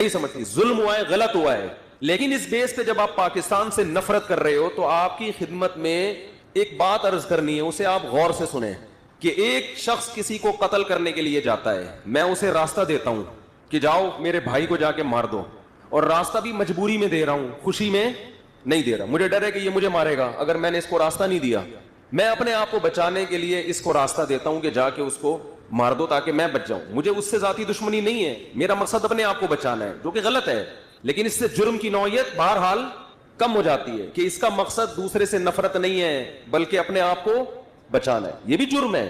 نہیں سمجھتی. ظلم ہوا ہے, غلط ہوا ہے, لیکن اس بیس پہ جب آپ پاکستان سے نفرت کر رہے ہو تو آپ کی خدمت میں ایک بات عرض کرنی ہے, اسے آپ غور سے سنیں. کہ ایک شخص کسی کو قتل کرنے کے لیے جاتا ہے, میں اسے راستہ دیتا ہوں کہ جاؤ میرے بھائی کو جا کے مار دو, اور راستہ بھی مجبوری میں دے رہا ہوں, خوشی میں نہیں دے رہا. مجھے ڈر ہے کہ یہ مجھے مارے گا اگر میں نے اس کو راستہ نہیں دیا. میں اپنے آپ کو بچانے کے لیے اس کو راستہ دیتا ہوں کہ جا کے اس کو مار دو تاکہ میں بچ جاؤں. مجھے اس سے ذاتی دشمنی نہیں ہے, میرا مقصد اپنے آپ کو بچانا ہے, جو کہ غلط ہے. لیکن اس سے جرم کی نوعیت بہرحال کم ہو جاتی ہے کہ اس کا مقصد دوسرے سے نفرت نہیں ہے بلکہ اپنے آپ کو بچانا ہے. یہ بھی جرم ہے.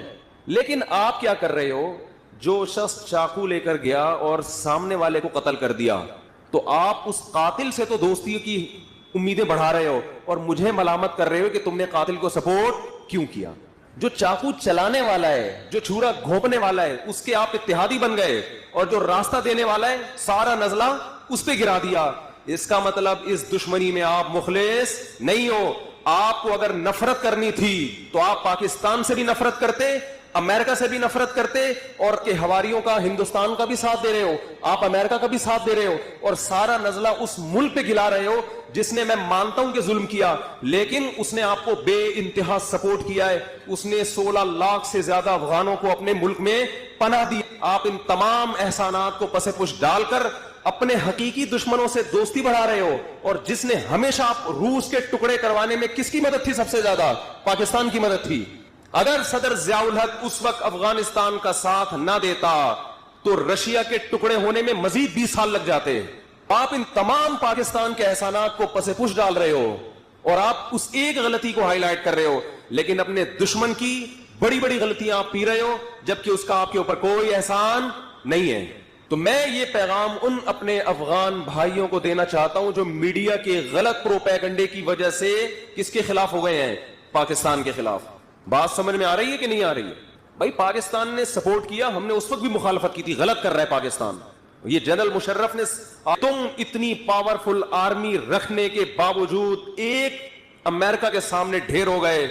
لیکن آپ کیا کر رہے ہو, جو شخص چاقو لے کر گیا اور سامنے والے کو قتل کر دیا, تو آپ اس قاتل سے تو دوستی کی امیدیں بڑھا رہے ہو اور مجھے ملامت کر رہے ہو کہ تم نے قاتل کو سپورٹ کیوں کیا. جو چاقو چلانے والا ہے, جو چھرا گھونپنے والا ہے, اس کے آپ اتحادی بن گئے, اور جو راستہ دینے والا ہے سارا نزلہ اس پہ گرا دیا. اس کا مطلب اس دشمنی میں آپ مخلص نہیں ہو. آپ کو اگر نفرت کرنی تھی تو آپ پاکستان سے بھی نفرت کرتے, امریکہ سے بھی نفرت کرتے, اور کہ ہواریوں کا ہندوستان کا بھی ساتھ دے رہے ہو, آپ امریکہ کا بھی ساتھ دے رہے ہو, اور سارا نزلہ اس ملک پہ گلا رہے ہو جس نے, میں مانتا ہوں کہ ظلم کیا, لیکن اس نے آپ کو بے انتہا سپورٹ کیا ہے. اس نے 16 لاکھ سے زیادہ افغانوں کو اپنے ملک میں پناہ دی. آپ ان تمام احسانات کو پس پش ڈال کر اپنے حقیقی دشمنوں سے دوستی بڑھا رہے ہو. اور جس نے ہمیشہ آپ روس کے ٹکڑے کروانے میں کس کی مدد تھی سب سے زیادہ؟ پاکستان کی مدد تھی. اگر صدر ضیاء الحق اس وقت افغانستان کا ساتھ نہ دیتا تو رشیا کے ٹکڑے ہونے میں مزید 20 سال لگ جاتے. آپ ان تمام پاکستان کے احسانات کو پس پش ڈال رہے ہو اور آپ اس ایک غلطی کو ہائی لائٹ کر رہے ہو, لیکن اپنے دشمن کی بڑی بڑی غلطیاں آپ پی رہے ہو جبکہ اس کا آپ کے اوپر کوئی احسان نہیں ہے. تو میں یہ پیغام ان اپنے افغان بھائیوں کو دینا چاہتا ہوں جو میڈیا کے غلط پروپیگنڈے کی وجہ سے کس کے خلاف ہو گئے ہیں؟ پاکستان کے خلاف. بات سمجھ میں آ رہی ہے کہ نہیں آ رہی ہے؟ بھائی پاکستان نے سپورٹ کیا, ہم نے اس وقت بھی مخالفت کی تھی, غلط کر رہا ہے پاکستان. یہ جنرل مشرف نے, تم اتنی پاورفل آرمی رکھنے کے باوجود ایک امریکہ کے سامنے ڈھیر ہو گئے,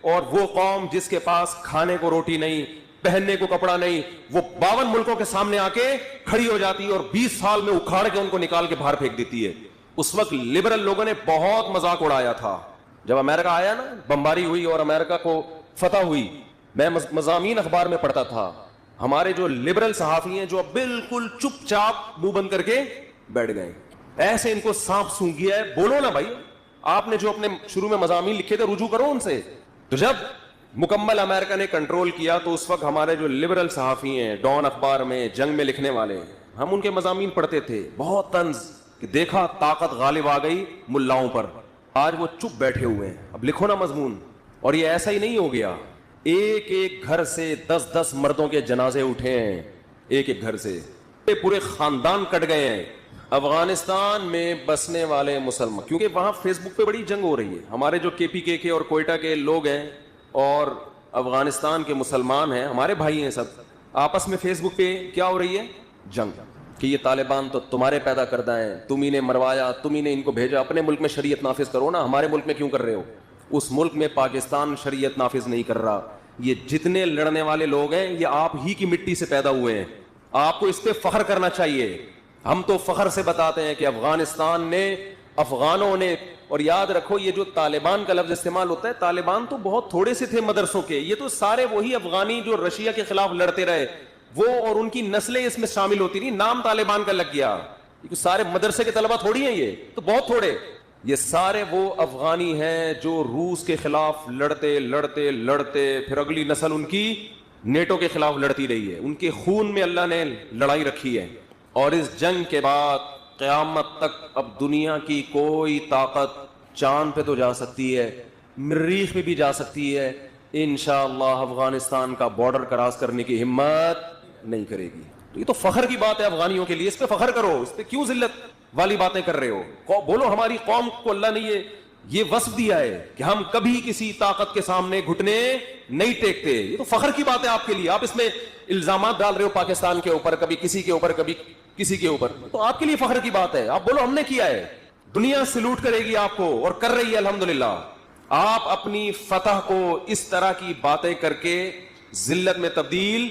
اور وہ قوم جس کے پاس کھانے کو روٹی نہیں, پہننے کو کپڑا نہیں, وہ 52 ملکوں کے سامنے آ کے کھڑی ہو جاتی ہے اور 20 سال میں اکھاڑ کے ان کو نکال کے باہر پھینک دیتی ہے. اس وقت لبرل لوگوں نے بہت مذاق اڑایا تھا. جب امریکہ آیا نا, بمباری ہوئی اور امریکہ کو فتح ہوئی, میں مضامین اخبار میں پڑھتا تھا, ہمارے جو لبرل صحافی ہیں جو بالکل چپ چاپ منہ بند کر کے بیٹھ گئے, ایسے ان کو سانپ سونگھ گیا ہے. بولو نا بھائی, آپ نے جو اپنے شروع میں مضامین لکھے تھے رجوع کرو ان سے. تو جب مکمل امریکہ نے کنٹرول کیا تو اس وقت ہمارے جو لبرل صحافی ہیں, ڈان اخبار میں, جنگ میں لکھنے والے, ہم ان کے مضامین پڑھتے تھے, بہت طنز کہ دیکھا طاقت غالب آ گئی ملاؤں پر. آج وہ چپ بیٹھے ہوئے ہیں, اب لکھو نا مضمون. اور یہ ایسا ہی نہیں ہو گیا, ایک ایک گھر سے 10-10 مردوں کے جنازے اٹھے ہیں, ایک ایک گھر سے پورے خاندان کٹ گئے ہیں. افغانستان میں بسنے والے مسلمان, کیونکہ وہاں فیس بک پہ بڑی جنگ ہو رہی ہے, ہمارے جو KPK کے اور کوئٹہ کے لوگ ہیں اور افغانستان کے مسلمان ہیں, ہمارے بھائی ہیں, سب آپس میں فیس بک پہ کیا ہو رہی ہے؟ جنگ. کہ یہ طالبان تو تمہارے پیدا کردہ ہیں, تم ہی نے مروایا, تم ہی نے ان کو بھیجا, اپنے ملک میں شریعت نافذ کرو نا, ہمارے ملک میں کیوں کر رہے ہو؟ اس ملک میں پاکستان شریعت نافذ نہیں کر رہا. یہ جتنے لڑنے والے لوگ ہیں یہ آپ ہی کی مٹی سے پیدا ہوئے ہیں, آپ کو اس پہ فخر کرنا چاہیے. ہم تو فخر سے بتاتے ہیں کہ افغانستان نے, افغانوں نے, اور یاد رکھو یہ جو طالبان کا لفظ استعمال ہوتا ہے, طالبان تو بہت تھوڑے سے تھے مدرسوں کے, یہ تو سارے وہی افغانی جو رشیا کے خلاف لڑتے رہے, وہ اور ان کی نسلیں اس میں شامل ہوتی نہیں, نام طالبان کا لگ گیا. سارے مدرسے کے طلبہ تھوڑی ہیں, یہ تو بہت تھوڑے, یہ سارے وہ افغانی ہیں جو روس کے خلاف لڑتے لڑتے لڑتے پھر اگلی نسل ان کی نیٹو کے خلاف لڑتی رہی ہے. ان کے خون میں اللہ نے لڑائی رکھی ہے. اور اس جنگ کے بعد قیامت تک اب دنیا کی کوئی طاقت چاند پہ تو جا سکتی ہے, مریخ پہ بھی جا سکتی ہے, انشاءاللہ افغانستان کا بارڈر کراس کرنے کی ہمت نہیں کرے گی. تو یہ تو فخر کی بات ہے افغانیوں کے لیے, اس پہ فخر کرو, اس پہ کیوں ذلت والی باتیں کر رہے ہو؟ بولو ہماری قوم کو اللہ نے یہ وصف دیا ہے کہ ہم کبھی کسی طاقت کے سامنے گھٹنے نہیں ٹیکتے. یہ تو فخر کی بات ہے آپ کے لیے. آپ اس میں الزامات ڈال رہے ہو پاکستان کے اوپر, کبھی کسی کے اوپر, کبھی کسی کے اوپر, تو آپ کے لیے فخر کی بات ہے. آپ بولو ہم نے کیا ہے, دنیا سلوٹ کرے گی آپ کو, اور کر رہی ہے الحمدللہ. آپ اپنی فتح کو اس طرح کی باتیں کر کے ذلت میں تبدیل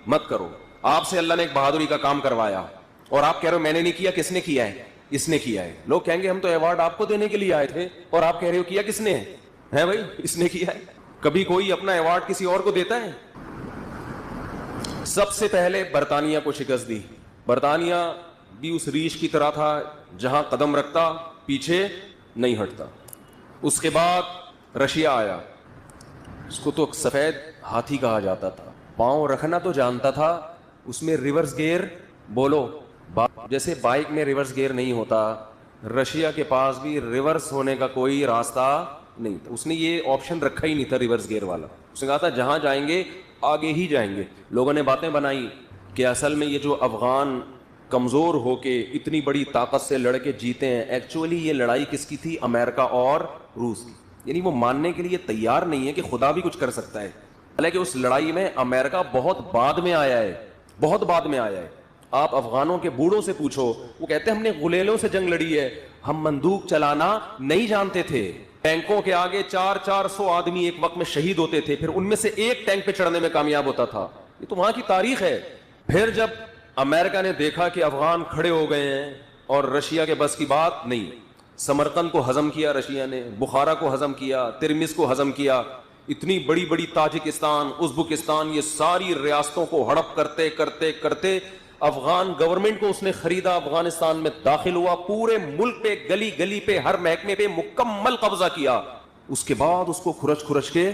مت کرو. آپ سے اللہ نے ایک بہادری کا کام کروایا, اور آپ کہہ رہے ہو میں نے نہیں کیا, کس نے کیا ہے؟ اس نے کیا ہے. لوگ کہیں گے ہم تو ایوارڈ آپ کو دینے کے لیے آئے تھے, اور آپ کہہ رہے ہو کیا کس نے ہے بھائی, اس نے کیا ہے. کبھی کوئی اپنا ایوارڈ کسی اور کو دیتا ہے؟ سب سے پہلے برطانیہ کو شکست دی. برطانیہ بھی اس ریچھ کی طرح تھا جہاں قدم رکھتا پیچھے نہیں ہٹتا. اس کے بعد رشیا آیا, اس کو تو سفید ہاتھی کہا جاتا تھا, پاؤں رکھنا تو جانتا تھا, اس میں ریورس گیئر بولو جیسے بائک میں ریورس گیئر نہیں ہوتا, رشیا کے پاس بھی ریورس ہونے کا کوئی راستہ نہیں تھا. اس نے یہ آپشن رکھا ہی نہیں تھا ریورس گیئر والا. اس نے کہا تھا جہاں جائیں گے آگے ہی جائیں گے. لوگوں نے باتیں بنائی کہ اصل میں یہ جو افغان کمزور ہو کے اتنی بڑی طاقت سے لڑ کے جیتے ہیں, ایکچولی یہ لڑائی کس کی تھی؟ امریکہ اور روس کی. یعنی وہ ماننے کے لیے تیار نہیں ہے کہ خدا بھی کچھ کر سکتا ہے, حالانکہ اس لڑائی میں امریکہ بہت بعد میں آیا ہے, بہت بعد میں آیا ہے. آپ افغانوں کے بوڑھوں سے پوچھو, وہ کہتے ہیں ہم نے غلیلوں سے جنگ لڑی ہے, ہم بندوق چلانا نہیں جانتے تھے, ٹینکوں کے آگے 400 آدمی ایک وقت میں شہید ہوتے تھے, پھر ان میں سے ایک ٹینک پہ چڑھنے میں کامیاب ہوتا تھا. یہ تو وہاں کی تاریخ ہے. پھر جب امریکہ نے دیکھا کہ افغان کھڑے ہو گئے ہیں اور رشیا کے بس کی بات نہیں, سمرقند کو ہضم کیا رشیا نے, بخارا کو ہضم کیا, ترمز کو ہضم کیا, اتنی بڑی بڑی تاجکستان, ازبکستان, یہ ساری ریاستوں کو ہڑپ کرتے کرتے کرتے افغان گورنمنٹ کو اس نے خریدا, افغانستان میں داخل ہوا, پورے ملک پہ گلی گلی پہ ہر محکمے پہ مکمل قبضہ کیا. اس کے بعد اس کو کھرچ کھرچ کے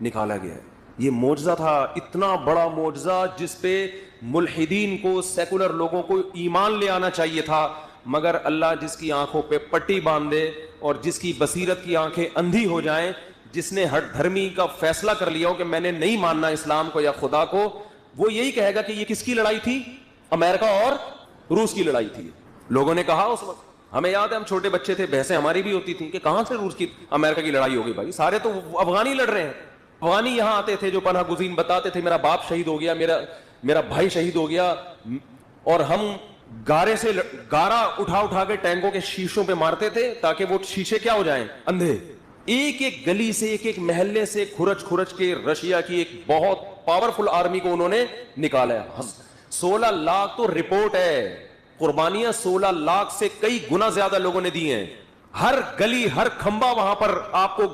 نکالا گیا. یہ معجزہ تھا, اتنا بڑا معجزہ جس پہ ملحدین کو, سیکولر لوگوں کو ایمان لے آنا چاہیے تھا, مگر اللہ جس کی آنکھوں پہ پٹی باندھے اور جس کی بصیرت کی آنکھیں اندھی ہو جائیں, جس نے ہر دھرمی کا فیصلہ کر لیا ہو کہ میں نے نہیں ماننا اسلام کو یا خدا کو, وہ یہی کہے گا کہ یہ کس کی لڑائی تھی؟ امریکہ اور روس کی لڑائی تھی. لوگوں نے کہا اس وقت, ہمیں یاد ہے ہم چھوٹے بچے تھے, بحثیں ہماری بھی ہوتی تھیں کہ کہاں سے روس کی امریکہ کی لڑائی ہوگی بھائی, سارے تو افغانی لڑ رہے ہیں. افغانی یہاں آتے تھے جو پناہ گزین بتاتے تھے میرا باپ شہید ہو گیا, میرا بھائی شہید ہو گیا, اور ہم گارے سے گارا اٹھا اٹھا کے ٹینکوں کے شیشوں پہ مارتے تھے تاکہ وہ شیشے کیا ہو جائیں, اندھے. ایک ایک گلی سے, ایک ایک محلے سے کھرچ کھرچ کے رشیا کی ایک بہت پاورفل آرمی کو انہوں نے نکالا. 16 لاکھ تو رپورٹ ہے, قربانیاں 16 لاکھ سے کئی گنا زیادہ لوگوں نے دی ہیں. ہر گلی ہر کھمبا وہاں پر آپ کو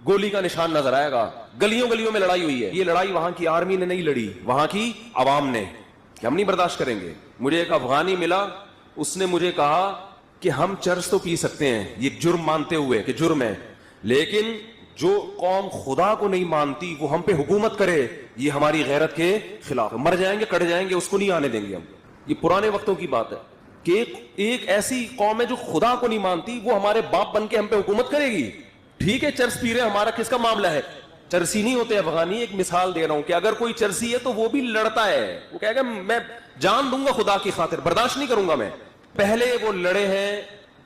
گولی کا نشان نظر آئے گا. گلیوں گلیوں میں لڑائی ہوئی ہے. یہ لڑائی وہاں کی آرمی نے نہیں لڑی, وہاں کی عوام نے, کہ ہم نہیں برداشت کریں گے. مجھے ایک افغانی ملا, اس نے مجھے کہا کہ ہم چرس تو پی سکتے ہیں یہ جرم مانتے ہوئے کہ جرم ہے, لیکن جو قوم خدا کو نہیں مانتی وہ ہم پہ حکومت کرے یہ ہماری غیرت کے خلاف ہے, مر جائیں گے کٹ جائیں گے, اس کو نہیں آنے دیں گے ہم. یہ پرانے وقتوں کی بات ہے کہ ایک ایسی قوم ہے جو خدا کو نہیں مانتی, وہ ہمارے باپ بن کے ہم پہ حکومت کرے گی. ٹھیک ہے چرس پی رہے, ہمارا کس کا معاملہ ہے؟ چرسی نہیں ہوتے افغانی. ایک مثال دے رہا ہوں کہ اگر کوئی چرسی ہے تو وہ بھی لڑتا ہے, وہ کہے گا میں جان دوں گا خدا کی خاطر, برداشت نہیں کروں گا میں. پہلے وہ لڑے ہیں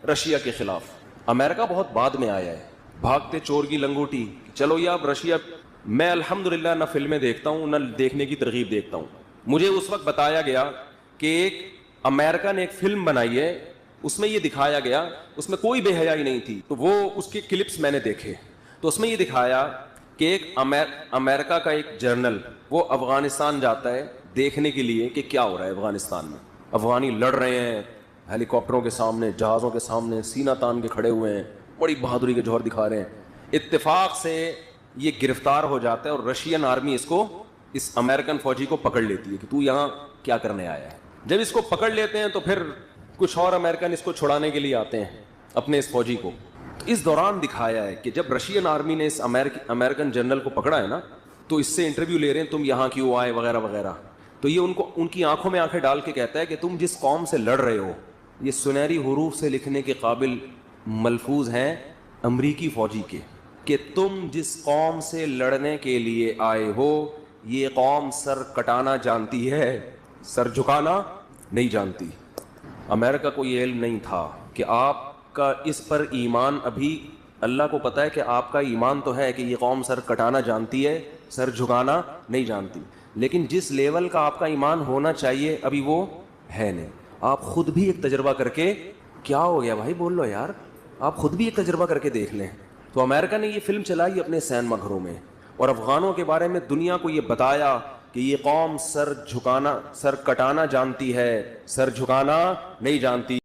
رشیا کے خلاف. امریکہ بہت بعد میں آیا ہے, بھاگتے چور کی لنگوٹی. چلو یہ اب رشیا, میں الحمدللہ نہ فلمیں دیکھتا ہوں نہ دیکھنے کی ترغیب دیکھتا ہوں. مجھے اس وقت بتایا گیا کہ ایک امریکہ نے ایک فلم بنائی ہے, اس میں یہ دکھایا گیا, اس میں کوئی بے حیائی نہیں تھی, تو وہ اس کے کلپس میں نے دیکھے, تو اس میں یہ دکھایا کہ ایک امریکہ کا ایک جرنل وہ افغانستان جاتا ہے دیکھنے کے لیے کہ کیا ہو رہا ہے افغانستان میں. افغانی لڑ رہے ہیں ہیلی کاپٹروں کے سامنے, جہازوں کے سامنے, سینہ تان کے کھڑے ہوئے ہیں, بڑی بہادری کے جوہر دکھا رہے ہیں. اتفاق سے یہ گرفتار ہو جاتا ہے اور رشین آرمی اس کو, اس امریکن فوجی کو پکڑ لیتی ہے کہ تو یہاں کیا کرنے آیا ہے. جب اس کو پکڑ لیتے ہیں تو پھر کچھ اور امریکن اس کو چھڑانے کے لیے آتے ہیں اپنے اس فوجی کو. اس دوران دکھایا ہے کہ جب رشین آرمی نے اس امریکن جنرل کو پکڑا ہے نا, تو اس سے انٹرویو لے رہے ہیں, تم یہاں کیوں آئے وغیرہ وغیرہ, تو یہ ان کی آنکھوں میں آنکھیں ڈال کے کہتا ہے کہ تم جس قوم سے لڑ رہے ہو یہ سنہری حروف سے لکھنے کے قابل ملفوظ ہیں امریکی فوجی کے, کہ تم جس قوم سے لڑنے کے لیے آئے ہو یہ قوم سر کٹانا جانتی ہے, سر جھکانا نہیں جانتی. امریکہ کو یہ علم نہیں تھا کہ آپ کا اس پر ایمان, ابھی اللہ کو پتا ہے کہ آپ کا ایمان تو ہے کہ یہ قوم سر کٹانا جانتی ہے, سر جھکانا نہیں جانتی, لیکن جس لیول کا آپ کا ایمان ہونا چاہیے ابھی وہ ہے نہیں. آپ خود بھی ایک تجربہ کر کے, کیا ہو گیا بھائی بول لو یار, آپ خود بھی ایک تجربہ کر کے دیکھ لیں. تو امریکہ نے یہ فلم چلائی اپنے سینما گھروں میں اور افغانوں کے بارے میں دنیا کو یہ بتایا کہ یہ قوم سر کٹانا جانتی ہے، سر جھکانا نہیں جانتی.